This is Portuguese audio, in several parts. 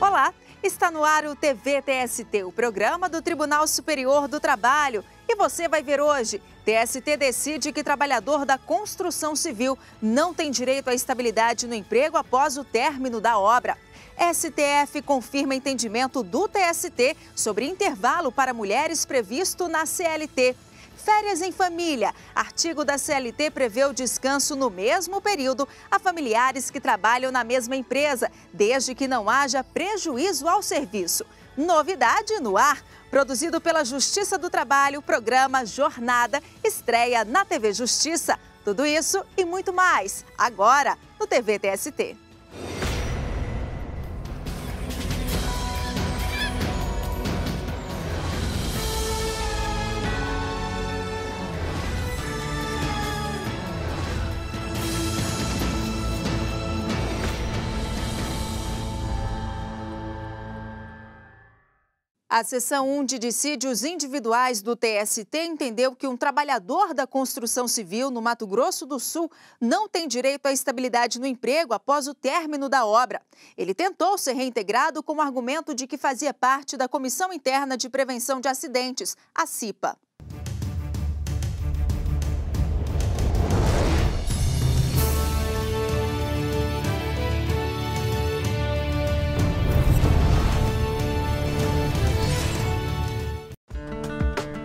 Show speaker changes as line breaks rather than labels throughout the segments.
Olá, está no ar o TV TST, o programa do Tribunal Superior do Trabalho. E você vai ver hoje, TST decide que trabalhador da construção civil não tem direito à estabilidade no emprego após o término da obra. STF confirma entendimento do TST sobre intervalo para mulheres previsto na CLT. Férias em família. Artigo da CLT prevê o descanso no mesmo período a familiares que trabalham na mesma empresa, desde que não haja prejuízo ao serviço. Novidade no ar. Produzido pela Justiça do Trabalho, o programa Jornada estreia na TV Justiça. Tudo isso e muito mais, agora no TV TST. A Seção 1 de Dissídios Individuais do TST entendeu que um trabalhador da construção civil no Mato Grosso do Sul não tem direito à estabilidade no emprego após o término da obra. Ele tentou ser reintegrado com o argumento de que fazia parte da Comissão Interna de Prevenção de Acidentes, a CIPA.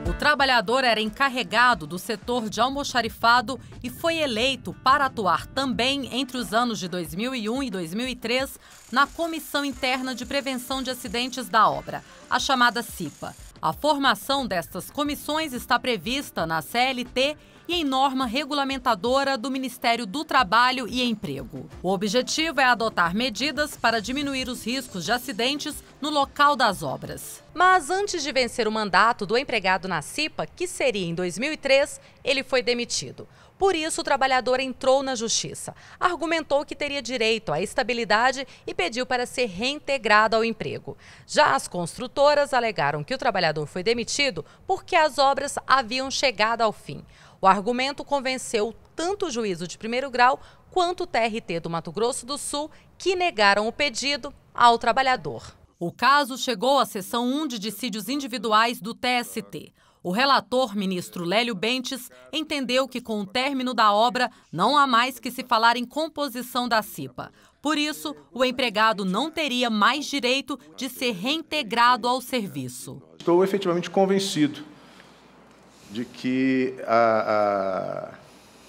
O trabalhador era encarregado do setor de almoxarifado e foi eleito para atuar também entre os anos de 2001 e 2003 na Comissão Interna de Prevenção de Acidentes da Obra, a chamada CIPA. A formação destas comissões está prevista na CLT e em norma regulamentadora do Ministério do Trabalho e Emprego. O objetivo é adotar medidas para diminuir os riscos de acidentes no local das obras. Mas antes de vencer o mandato do empregado na CIPA, que seria em 2003, ele foi demitido. Por isso, o trabalhador entrou na justiça, argumentou que teria direito à estabilidade e pediu para ser reintegrado ao emprego. Já as construtoras alegaram que o trabalhador foi demitido porque as obras haviam chegado ao fim. O argumento convenceu tanto o juízo de primeiro grau quanto o TRT do Mato Grosso do Sul, que negaram o pedido ao trabalhador. O caso chegou à Seção 1 de Dissídios Individuais do TST. O relator, ministro Lélio Bentes, entendeu que com o término da obra não há mais que se falar em composição da CIPA. Por isso, o empregado não teria mais direito de ser reintegrado ao serviço.
Estou efetivamente convencido de que a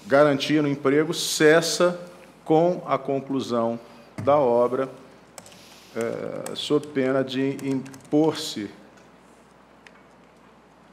garantia no emprego cessa com a conclusão da obra, sob pena de impor-se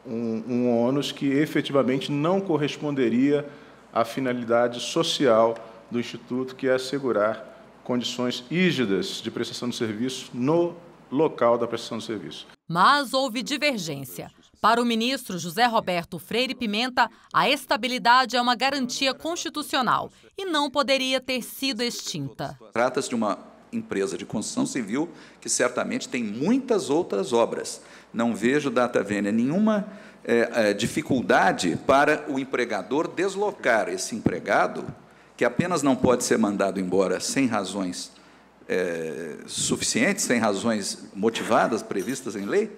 um ônus que efetivamente não corresponderia à finalidade social do Instituto, que é assegurar condições rígidas de prestação de serviço no local da prestação de serviço.
Mas houve divergência. Para o ministro José Roberto Freire Pimenta, a estabilidade é uma garantia constitucional e não poderia ter sido extinta.
Trata-se de uma empresa de construção civil que certamente tem muitas outras obras. Não vejo, data vênia, nenhuma dificuldade para o empregador deslocar esse empregado, que apenas não pode ser mandado embora sem razões suficientes, sem razões motivadas, previstas em lei,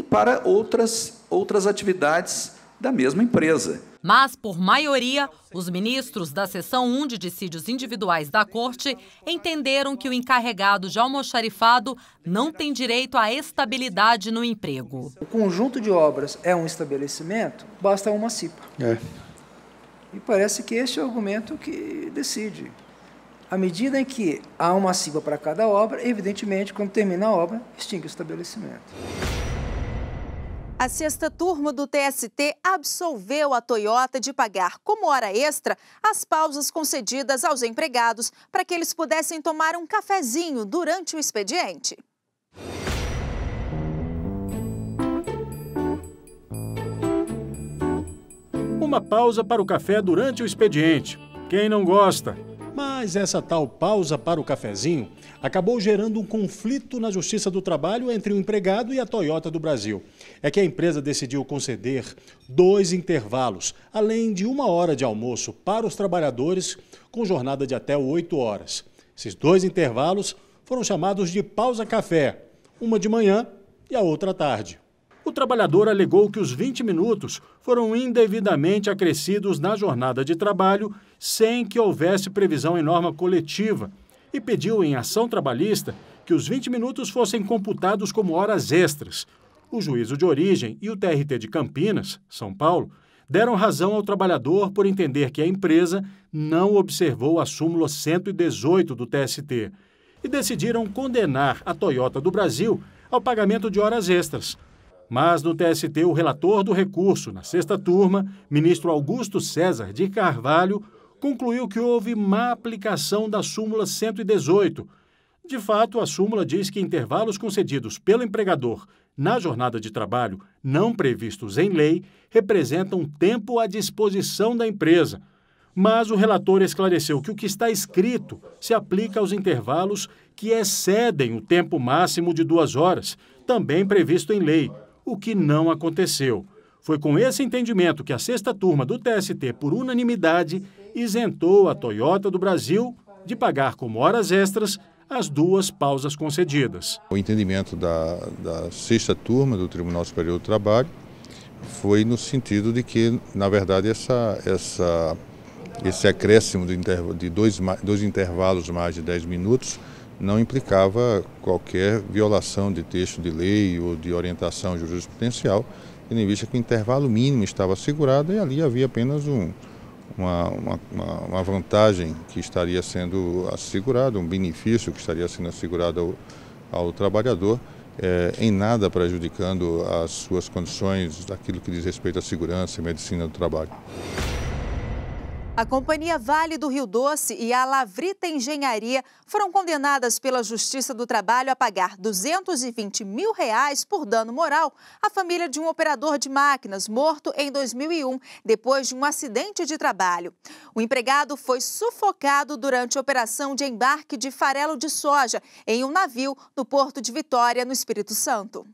para outras atividades da mesma empresa.
Mas, por maioria, os ministros da Seção 1 de Dissídios Individuais da Corte entenderam que o encarregado de almoxarifado não tem direito à estabilidade no emprego.
O conjunto de obras é um estabelecimento, basta uma CIPA. E parece que este é o argumento que decide. À medida em que há uma CIPA para cada obra, evidentemente, quando termina a obra, extingue o estabelecimento.
A sexta turma do TST absolveu a Toyota de pagar como hora extra as pausas concedidas aos empregados para que eles pudessem tomar um cafezinho durante o expediente.
Uma pausa para o café durante o expediente. Quem não gosta?
Mas essa tal pausa para o cafezinho acabou gerando um conflito na Justiça do Trabalho entre o empregado e a Toyota do Brasil. É que a empresa decidiu conceder 2 intervalos, além de 1 hora de almoço para os trabalhadores, com jornada de até 8 horas. Esses 2 intervalos foram chamados de pausa-café, uma de manhã e a outra à tarde.
O trabalhador alegou que os 20 minutos foram indevidamente acrescidos na jornada de trabalho sem que houvesse previsão em norma coletiva e pediu em ação trabalhista que os 20 minutos fossem computados como horas extras. O juízo de origem e o TRT de Campinas, São Paulo, deram razão ao trabalhador por entender que a empresa não observou a súmula 118 do TST e decidiram condenar a Toyota do Brasil ao pagamento de horas extras. Mas no TST, o relator do recurso, na sexta turma, ministro Augusto César de Carvalho, concluiu que houve má aplicação da súmula 118. De fato, a súmula diz que intervalos concedidos pelo empregador na jornada de trabalho não previstos em lei representam tempo à disposição da empresa. Mas o relator esclareceu que o que está escrito se aplica aos intervalos que excedem o tempo máximo de 2 horas, também previsto em lei, o que não aconteceu. Foi com esse entendimento que a sexta turma do TST, por unanimidade, isentou a Toyota do Brasil de pagar como horas extras as 2 pausas concedidas.
O entendimento da sexta turma do Tribunal Superior do Trabalho foi no sentido de que, na verdade, esse acréscimo de dois intervalos mais de 10 minutos não implicava qualquer violação de texto de lei ou de orientação jurisprudencial, tendo em vista que o intervalo mínimo estava assegurado e ali havia apenas uma vantagem que estaria sendo assegurada, um benefício que estaria sendo assegurado ao trabalhador, em nada prejudicando as suas condições daquilo que diz respeito à segurança e medicina do trabalho.
A Companhia Vale do Rio Doce e a Lavrita Engenharia foram condenadas pela Justiça do Trabalho a pagar R$220 mil por dano moral à família de um operador de máquinas morto em 2001, depois de um acidente de trabalho. O empregado foi sufocado durante a operação de embarque de farelo de soja em um navio no Porto de Vitória, no Espírito Santo.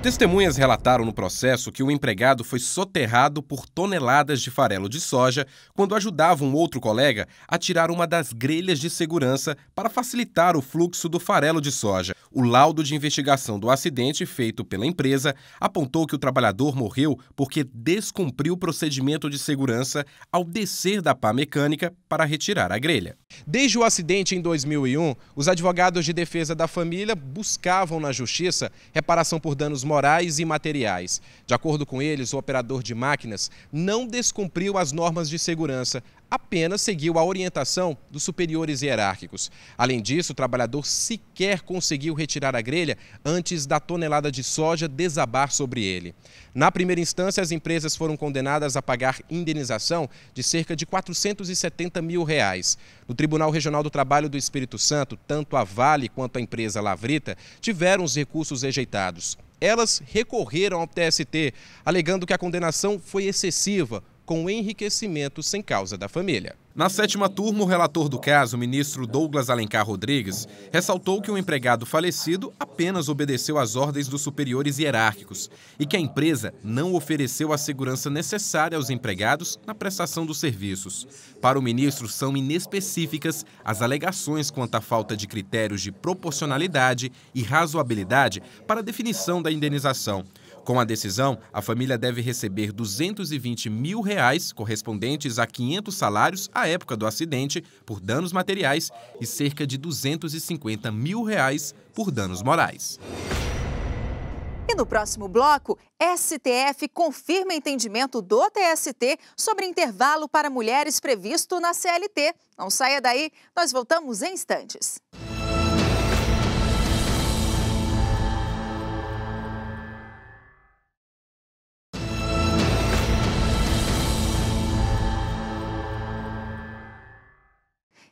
Testemunhas relataram no processo que o empregado foi soterrado por toneladas de farelo de soja quando ajudava um outro colega a tirar uma das grelhas de segurança para facilitar o fluxo do farelo de soja. O laudo de investigação do acidente feito pela empresa apontou que o trabalhador morreu porque descumpriu o procedimento de segurança ao descer da pá mecânica para retirar a grelha.
Desde o acidente em 2001, os advogados de defesa da família buscavam na justiça reparação por danos morais e materiais. De acordo com eles, o operador de máquinas não descumpriu as normas de segurança, apenas seguiu a orientação dos superiores hierárquicos. Além disso, o trabalhador sequer conseguiu retirar a grelha antes da tonelada de soja desabar sobre ele. Na primeira instância, as empresas foram condenadas a pagar indenização de cerca de R$470 mil. No Tribunal Regional do Trabalho do Espírito Santo, tanto a Vale quanto a empresa Lavrita tiveram os recursos rejeitados. Elas recorreram ao TST, alegando que a condenação foi excessiva, com enriquecimento sem causa da família.
Na sétima turma, o relator do caso, o ministro Douglas Alencar Rodrigues, ressaltou que o empregado falecido apenas obedeceu às ordens dos superiores hierárquicos e que a empresa não ofereceu a segurança necessária aos empregados na prestação dos serviços. Para o ministro, são inespecíficas as alegações quanto à falta de critérios de proporcionalidade e razoabilidade para a definição da indenização. Com a decisão, a família deve receber R$220 mil, correspondentes a 500 salários à época do acidente, por danos materiais e cerca de R$250 mil por danos morais.
E no próximo bloco, STF confirma entendimento do TST sobre intervalo para mulheres previsto na CLT. Não saia daí, nós voltamos em instantes.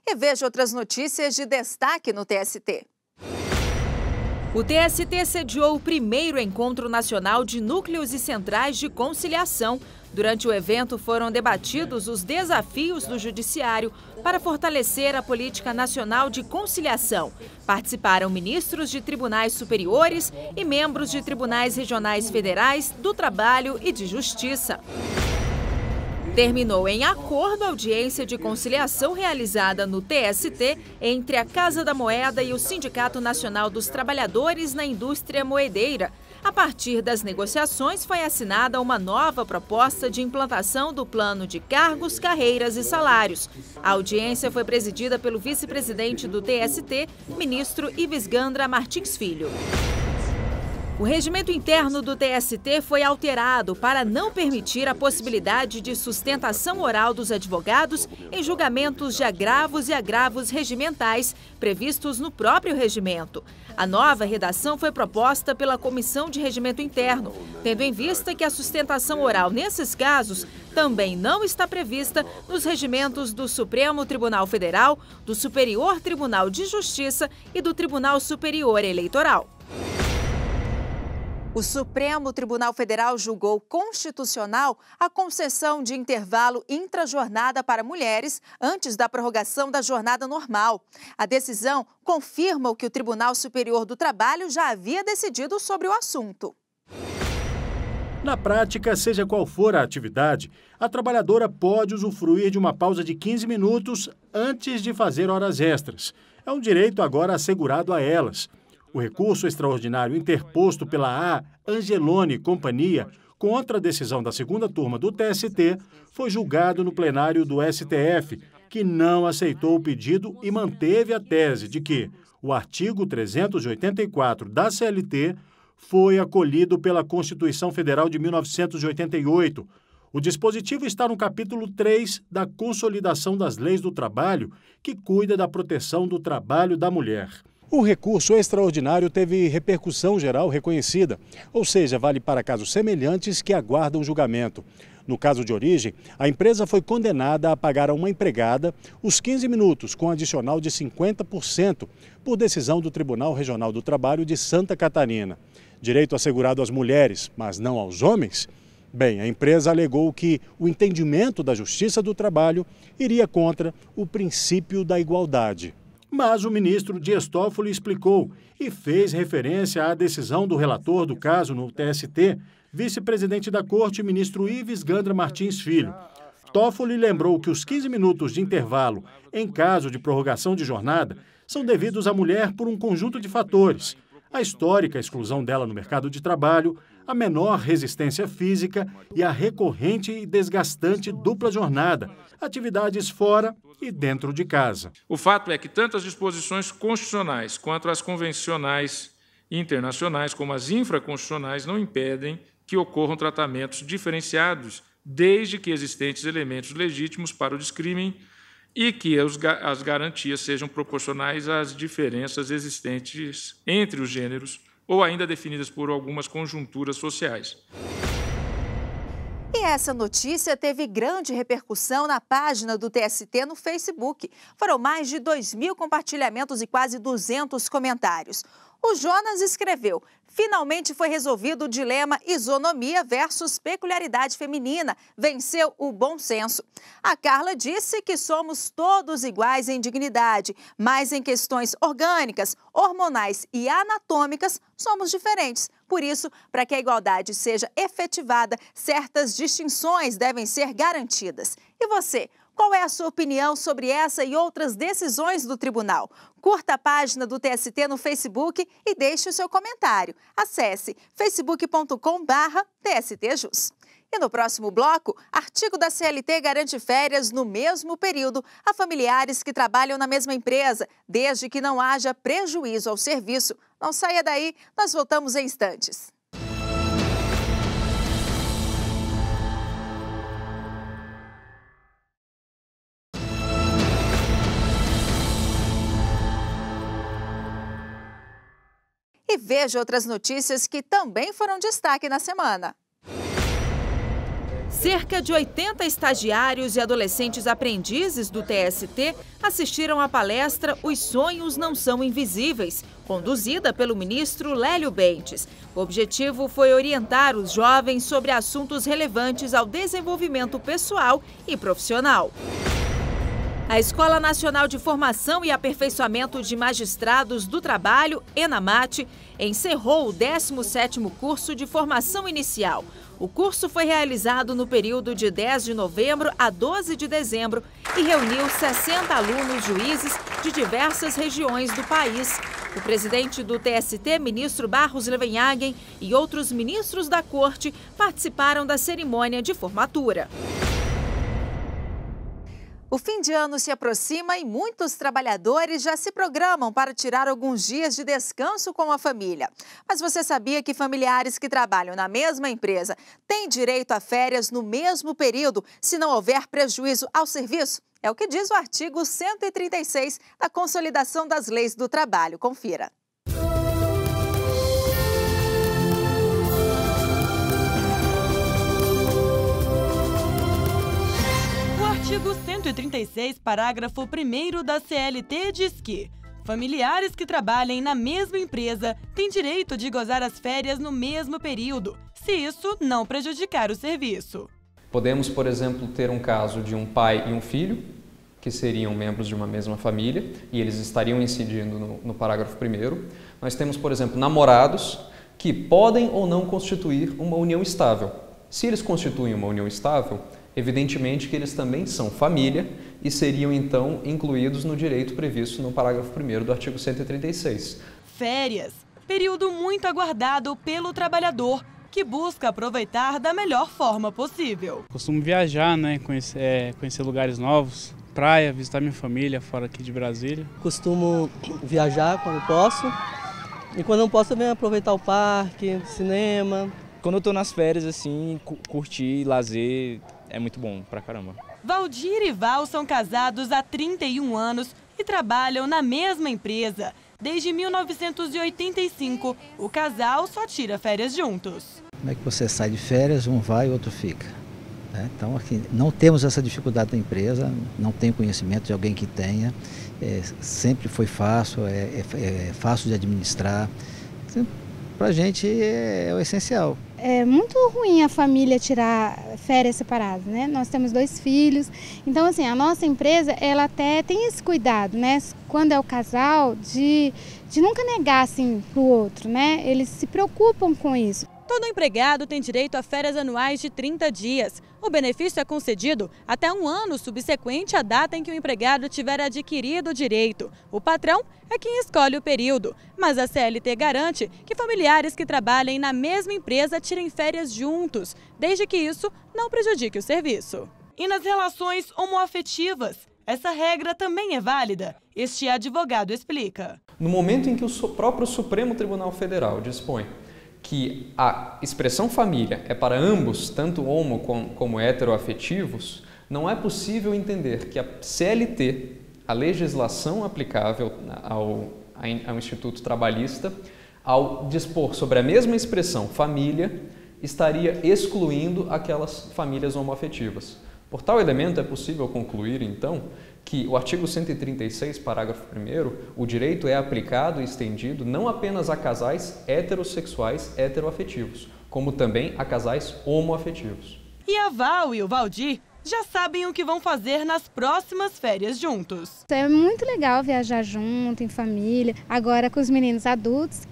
E veja outras notícias de destaque no TST. O TST sediou o primeiro Encontro Nacional de Núcleos e Centrais de Conciliação. Durante o evento foram debatidos os desafios do Judiciário para fortalecer a política nacional de conciliação. Participaram ministros de tribunais superiores e membros de tribunais regionais federais, do Trabalho e de Justiça. Terminou em acordo a audiência de conciliação realizada no TST entre a Casa da Moeda e o Sindicato Nacional dos Trabalhadores na Indústria Moedeira. A partir das negociações, foi assinada uma nova proposta de implantação do plano de cargos, carreiras e salários. A audiência foi presidida pelo vice-presidente do TST, ministro Ives Gandra Martins Filho. O regimento interno do TST foi alterado para não permitir a possibilidade de sustentação oral dos advogados em julgamentos de agravos e agravos regimentais previstos no próprio regimento. A nova redação foi proposta pela Comissão de Regimento Interno, tendo em vista que a sustentação oral nesses casos também não está prevista nos regimentos do Supremo Tribunal Federal, do Superior Tribunal de Justiça e do Tribunal Superior Eleitoral. O Supremo Tribunal Federal julgou constitucional a concessão de intervalo intrajornada para mulheres antes da prorrogação da jornada normal. A decisão confirma o que o Tribunal Superior do Trabalho já havia decidido sobre o assunto.
Na prática, seja qual for a atividade, a trabalhadora pode usufruir de uma pausa de 15 minutos antes de fazer horas extras. É um direito agora assegurado a elas. O recurso extraordinário interposto pela A. Angeloni Companhia contra a decisão da segunda turma do TST foi julgado no plenário do STF, que não aceitou o pedido e manteve a tese de que o artigo 384 da CLT foi acolhido pela Constituição Federal de 1988. O dispositivo está no capítulo 3 da Consolidação das Leis do Trabalho, que cuida da proteção do trabalho da mulher. O recurso extraordinário teve repercussão geral reconhecida, ou seja, vale para casos semelhantes que aguardam julgamento. No caso de origem, a empresa foi condenada a pagar a uma empregada os 15 minutos com adicional de 50% por decisão do Tribunal Regional do Trabalho de Santa Catarina. Direito assegurado às mulheres, mas não aos homens? Bem, a empresa alegou que o entendimento da Justiça do Trabalho iria contra o princípio da igualdade. Mas o ministro Dias Toffoli explicou e fez referência à decisão do relator do caso no TST, vice-presidente da Corte, ministro Ives Gandra Martins Filho. Toffoli lembrou que os 15 minutos de intervalo, em caso de prorrogação de jornada, são devidos à mulher por um conjunto de fatores. A histórica exclusão dela no mercado de trabalho, a menor resistência física e a recorrente e desgastante dupla jornada, atividades fora e dentro de casa.
O fato é que tanto as disposições constitucionais quanto as convencionais internacionais, como as infraconstitucionais, não impedem que ocorram tratamentos diferenciados, desde que existentes elementos legítimos para o descrime e que as garantias sejam proporcionais às diferenças existentes entre os gêneros ou ainda definidas por algumas conjunturas sociais.
E essa notícia teve grande repercussão na página do TST no Facebook. Foram mais de 2.000 compartilhamentos e quase 200 comentários. O Jonas escreveu: finalmente foi resolvido o dilema isonomia versus peculiaridade feminina. Venceu o bom senso. A Carla disse que somos todos iguais em dignidade, mas em questões orgânicas, hormonais e anatômicas somos diferentes. Por isso, para que a igualdade seja efetivada, certas distinções devem ser garantidas. E você? Qual é a sua opinião sobre essa e outras decisões do tribunal? Curta a página do TST no Facebook e deixe o seu comentário. Acesse facebook.com/TSTJus. E no próximo bloco, artigo da CLT garante férias no mesmo período a familiares que trabalham na mesma empresa, desde que não haja prejuízo ao serviço. Não saia daí, nós voltamos em instantes. E veja outras notícias que também foram destaque na semana. Cerca de 80 estagiários e adolescentes aprendizes do TST assistiram à palestra Os Sonhos Não São Invisíveis, conduzida pelo ministro Lélio Bentes. O objetivo foi orientar os jovens sobre assuntos relevantes ao desenvolvimento pessoal e profissional. A Escola Nacional de Formação e Aperfeiçoamento de Magistrados do Trabalho, ENAMAT, encerrou o 17º curso de formação inicial. O curso foi realizado no período de 10 de novembro a 12 de dezembro e reuniu 60 alunos juízes de diversas regiões do país. O presidente do TST, ministro Barros Levenhagen, e outros ministros da corte participaram da cerimônia de formatura. O fim de ano se aproxima e muitos trabalhadores já se programam para tirar alguns dias de descanso com a família. Mas você sabia que familiares que trabalham na mesma empresa têm direito a férias no mesmo período, se não houver prejuízo ao serviço? É o que diz o artigo 136 da Consolidação das Leis do Trabalho. Confira.
O artigo 136, parágrafo 1º da CLT diz que familiares que trabalhem na mesma empresa têm direito de gozar as férias no mesmo período, se isso não prejudicar o serviço.
Podemos, por exemplo, ter um caso de um pai e um filho, que seriam membros de uma mesma família, e eles estariam incidindo no parágrafo 1º. Nós temos, por exemplo, namorados que podem ou não constituir uma união estável. Se eles constituem uma união estável, evidentemente que eles também são família e seriam, então, incluídos no direito previsto no parágrafo 1º do artigo 136.
Férias, período muito aguardado pelo trabalhador, que busca aproveitar da melhor forma possível.
Costumo viajar, né, conhecer lugares novos, praia, visitar minha família fora aqui de Brasília.
Costumo viajar quando posso e quando não posso eu venho aproveitar o parque, cinema.
Quando eu tô nas férias, assim, curtir, lazer, é muito bom pra caramba.
Valdir e Val são casados há 31 anos e trabalham na mesma empresa. Desde 1985, o casal só tira férias juntos.
Como é que você sai de férias, um vai e o outro fica? Então, aqui não temos essa dificuldade da empresa, não tenho conhecimento de alguém que tenha. Sempre foi fácil, é fácil de administrar. Para a gente é o essencial.
É muito ruim a família tirar férias separadas, né? Nós temos 2 filhos, então assim, a nossa empresa, ela até tem esse cuidado, né? Quando é o casal, de nunca negar assim para o outro, né? Eles se preocupam com isso.
Todo empregado tem direito a férias anuais de 30 dias. O benefício é concedido até um ano subsequente à data em que o empregado tiver adquirido o direito. O patrão é quem escolhe o período, mas a CLT garante que familiares que trabalhem na mesma empresa tirem férias juntos, desde que isso não prejudique o serviço. E nas relações homoafetivas, essa regra também é válida. Este advogado explica.
No momento em que o próprio Supremo Tribunal Federal dispõe que a expressão família é para ambos, tanto homo como heteroafetivos, não é possível entender que a CLT, a legislação aplicável ao Instituto Trabalhista, ao dispor sobre a mesma expressão família, estaria excluindo aquelas famílias homoafetivas. Por tal elemento, é possível concluir, então, que o artigo 136, parágrafo 1º, o direito é aplicado e estendido não apenas a casais heterossexuais heteroafetivos, como também a casais homoafetivos.
E a Val e o Valdir já sabem o que vão fazer nas próximas férias juntos.
É muito legal viajar junto, em família, agora com os meninos adultos,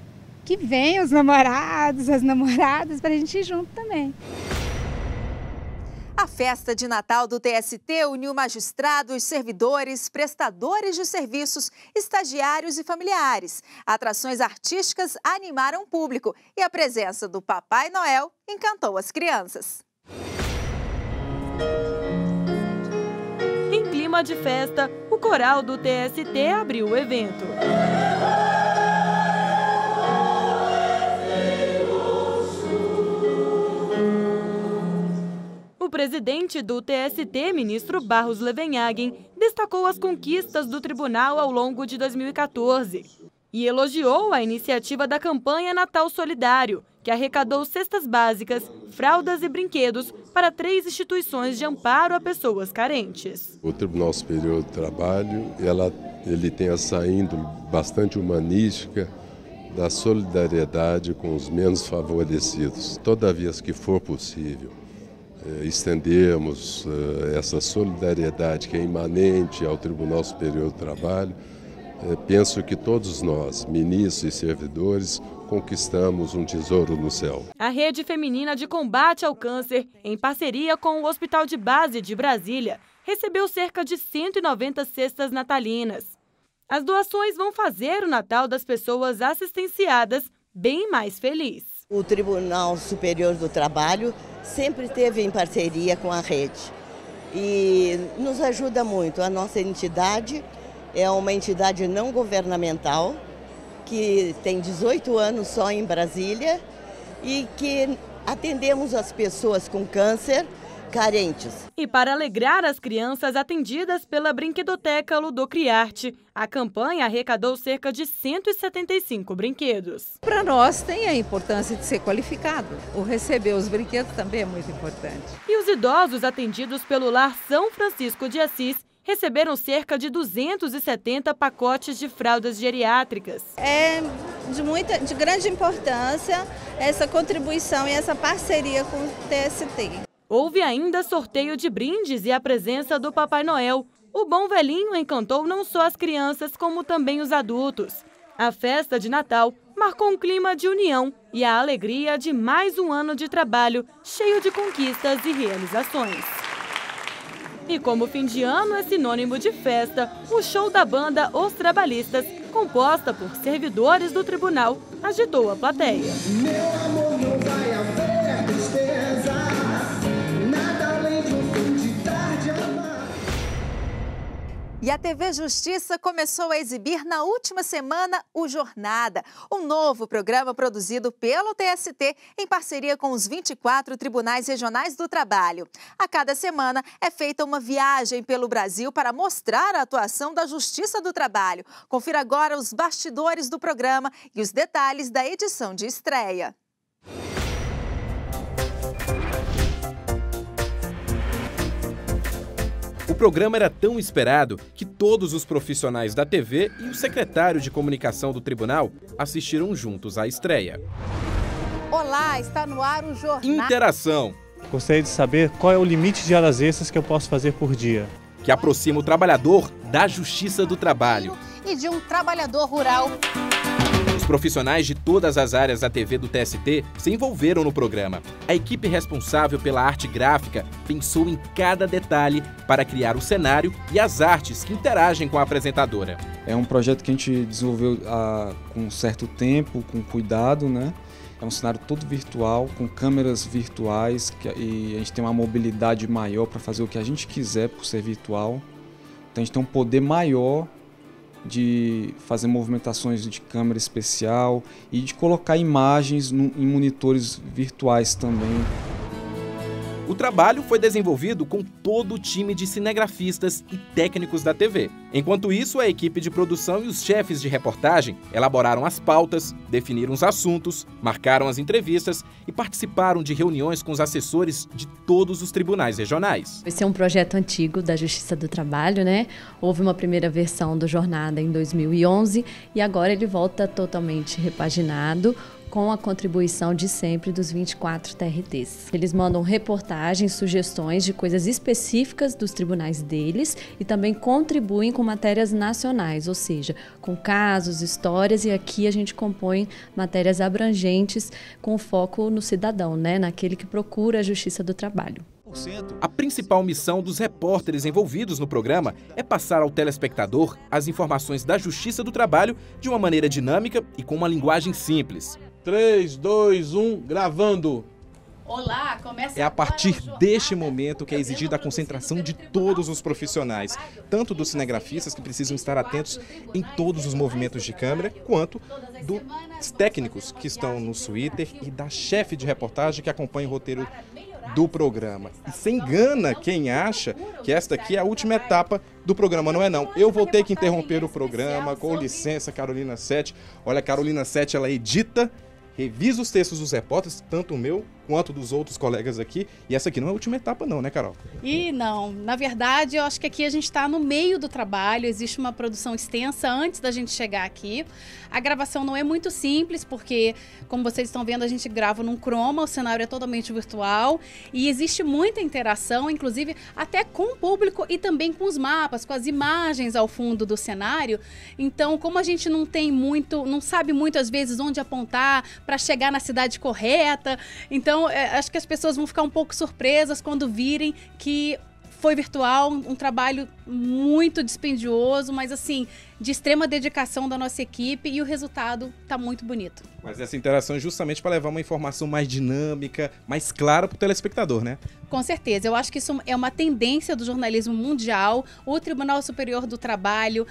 que vêm os namorados, as namoradas, para a gente ir junto também.
A festa de Natal do TST uniu magistrados, servidores, prestadores de serviços, estagiários e familiares. Atrações artísticas animaram o público e a presença do Papai Noel encantou as crianças.
Em clima de festa, o coral do TST abriu o evento. O presidente do TST, ministro Barros Levenhagen, destacou as conquistas do tribunal ao longo de 2014 e elogiou a iniciativa da campanha Natal Solidário, que arrecadou cestas básicas, fraldas e brinquedos para 3 instituições de amparo a pessoas carentes.
O Tribunal Superior do Trabalho, ele tem essa índole bastante humanística da solidariedade com os menos favorecidos. Toda vez que for possível, estendemos essa solidariedade que é imanente ao Tribunal Superior do Trabalho penso que todos nós, ministros e servidores, conquistamos um tesouro no céu.
A Rede Feminina de Combate ao Câncer, em parceria com o Hospital de Base de Brasília, recebeu cerca de 190 cestas natalinas. As doações vão fazer o Natal das pessoas assistenciadas bem mais feliz.
O Tribunal Superior do Trabalho sempre esteve em parceria com a rede e nos ajuda muito. A nossa entidade é uma entidade não governamental que tem 18 anos só em Brasília e que atendemos as pessoas com câncer carentes.
E para alegrar as crianças atendidas pela Brinquedoteca Ludocriarte, a campanha arrecadou cerca de 175 brinquedos.
Para nós tem a importância de ser qualificado. O receber os brinquedos também é muito importante.
E os idosos atendidos pelo Lar São Francisco de Assis receberam cerca de 270 pacotes de fraldas geriátricas.
É de grande importância essa contribuição e essa parceria com o TST.
Houve ainda sorteio de brindes e a presença do Papai Noel. O Bom Velhinho encantou não só as crianças, como também os adultos. A festa de Natal marcou um clima de união e a alegria de mais um ano de trabalho cheio de conquistas e realizações. E como o fim de ano é sinônimo de festa, o show da banda Os Trabalhistas, composta por servidores do tribunal, agitou a plateia.
Meu amor não vai haver tristeza, nada além de um fim de tarde amar.
E a TV Justiça começou a exibir na última semana o Jornada, um novo programa produzido pelo TST em parceria com os 24 Tribunais Regionais do Trabalho. A cada semana é feita uma viagem pelo Brasil para mostrar a atuação da Justiça do Trabalho. Confira agora os bastidores do programa e os detalhes da edição de estreia.
O programa era tão esperado que todos os profissionais da TV e o secretário de comunicação do tribunal assistiram juntos à estreia.
Olá, está no ar o Jornada.
Interação.
Gostaria de saber qual é o limite de horas extras que eu posso fazer por dia.
Que aproxima o trabalhador da Justiça do Trabalho.
E de um trabalhador rural.
Os profissionais de todas as áreas da TV do TST se envolveram no programa. A equipe responsável pela arte gráfica pensou em cada detalhe para criar o cenário e as artes que interagem com a apresentadora.
É um projeto que a gente desenvolveu com um certo tempo, com cuidado, né? É um cenário todo virtual, com câmeras virtuais, e a gente tem uma mobilidade maior para fazer o que a gente quiser por ser virtual. Então a gente tem um poder maior de fazer movimentações de câmera especial e de colocar imagens em monitores virtuais também.
O trabalho foi desenvolvido com todo o time de cinegrafistas e técnicos da TV. Enquanto isso, a equipe de produção e os chefes de reportagem elaboraram as pautas, definiram os assuntos, marcaram as entrevistas e participaram de reuniões com os assessores de todos os tribunais regionais.
Esse é um projeto antigo da Justiça do Trabalho, né? Houve uma primeira versão do Jornada em 2011 e agora ele volta totalmente repaginado, com a contribuição de sempre dos 24 TRTs. Eles mandam reportagens, sugestões de coisas específicas dos tribunais deles e também contribuem com matérias nacionais, ou seja, com casos, histórias, e aqui a gente compõe matérias abrangentes com foco no cidadão, né? Naquele que procura a Justiça do Trabalho.
A principal missão dos repórteres envolvidos no programa é passar ao telespectador as informações da Justiça do Trabalho de uma maneira dinâmica e com uma linguagem simples.
3, 2, 1, gravando!
Olá, começa
É a partir deste momento que é exigida a concentração de todos os profissionais, tanto dos cinegrafistas, que precisam estar atentos em todos os movimentos de câmera, quanto dos técnicos que estão no Twitter e da chefe de reportagem que acompanha o roteiro do programa. E se engana quem acha que esta aqui é a última etapa do programa. Não é não. Eu vou ter que interromper o programa, com licença, Carolina Sete. Olha, a Carolina Sete, ela edita revisa os textos dos repórteres, tanto o meu quanto dos outros colegas aqui. E essa aqui não é a última etapa não, né, Carol?
E não, na verdade, eu acho que aqui a gente está no meio do trabalho, existe uma produção extensa antes da gente chegar aqui. A gravação não é muito simples, porque, como vocês estão vendo, a gente grava num Chroma, o cenário é totalmente virtual e existe muita interação, inclusive até com o público e também com os mapas, com as imagens ao fundo do cenário. Então, como a gente não sabe muito às vezes onde apontar para chegar na cidade correta, então acho que as pessoas vão ficar um pouco surpresas quando virem que foi virtual, um trabalho muito dispendioso, mas assim, de extrema dedicação da nossa equipe, e o resultado está muito bonito.
Mas essa interação é justamente para levar uma informação mais dinâmica, mais clara para o telespectador, né?
Com certeza, eu acho que isso é uma tendência do jornalismo mundial. O Tribunal Superior do Trabalho,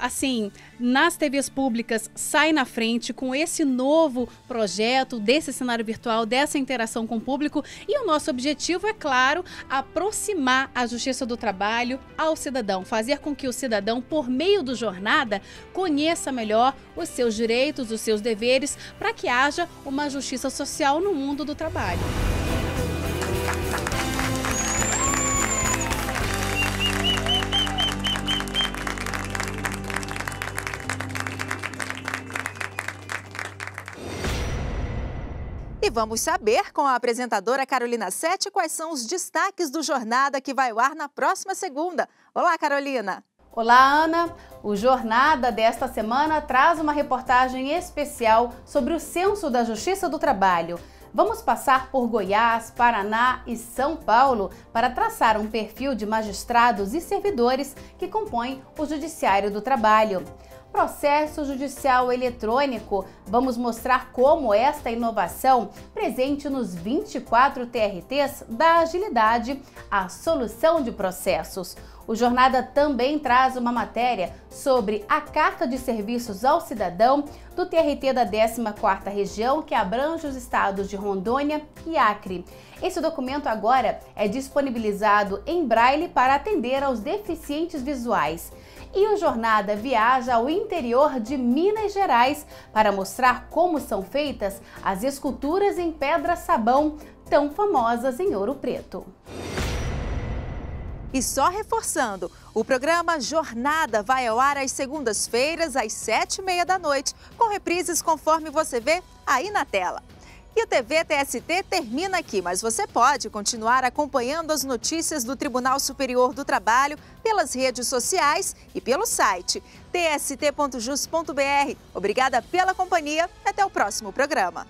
assim, nas TVs públicas, sai na frente com esse novo projeto, desse cenário virtual, dessa interação com o público. E o nosso objetivo é, claro, aproximar a Justiça do Trabalho ao cidadão, fazer com que o cidadão, por meio do Jornada, conheça melhor os seus direitos, os seus deveres, para que haja uma justiça social no mundo do trabalho.
E vamos saber com a apresentadora Carolina Sete quais são os destaques do Jornada que vai ao ar na próxima segunda. Olá, Carolina!
Olá, Ana! O Jornada desta semana traz uma reportagem especial sobre o Censo da Justiça do Trabalho. Vamos passar por Goiás, Paraná e São Paulo para traçar um perfil de magistrados e servidores que compõem o Judiciário do Trabalho. Processo judicial eletrônico. Vamos mostrar como esta inovação, presente nos 24 TRTs, dá agilidade à solução de processos. O Jornada também traz uma matéria sobre a Carta de Serviços ao Cidadão do TRT da 14ª Região, que abrange os estados de Rondônia e Acre. Esse documento agora é disponibilizado em braille para atender aos deficientes visuais. E o Jornada viaja ao interior de Minas Gerais para mostrar como são feitas as esculturas em pedra-sabão, tão famosas em Ouro Preto.
E só reforçando, o programa Jornada vai ao ar às segundas-feiras, às 7h30 da noite, com reprises conforme você vê aí na tela. E o TV TST termina aqui, mas você pode continuar acompanhando as notícias do Tribunal Superior do Trabalho pelas redes sociais e pelo site tst.jus.br. Obrigada pela companhia e até o próximo programa.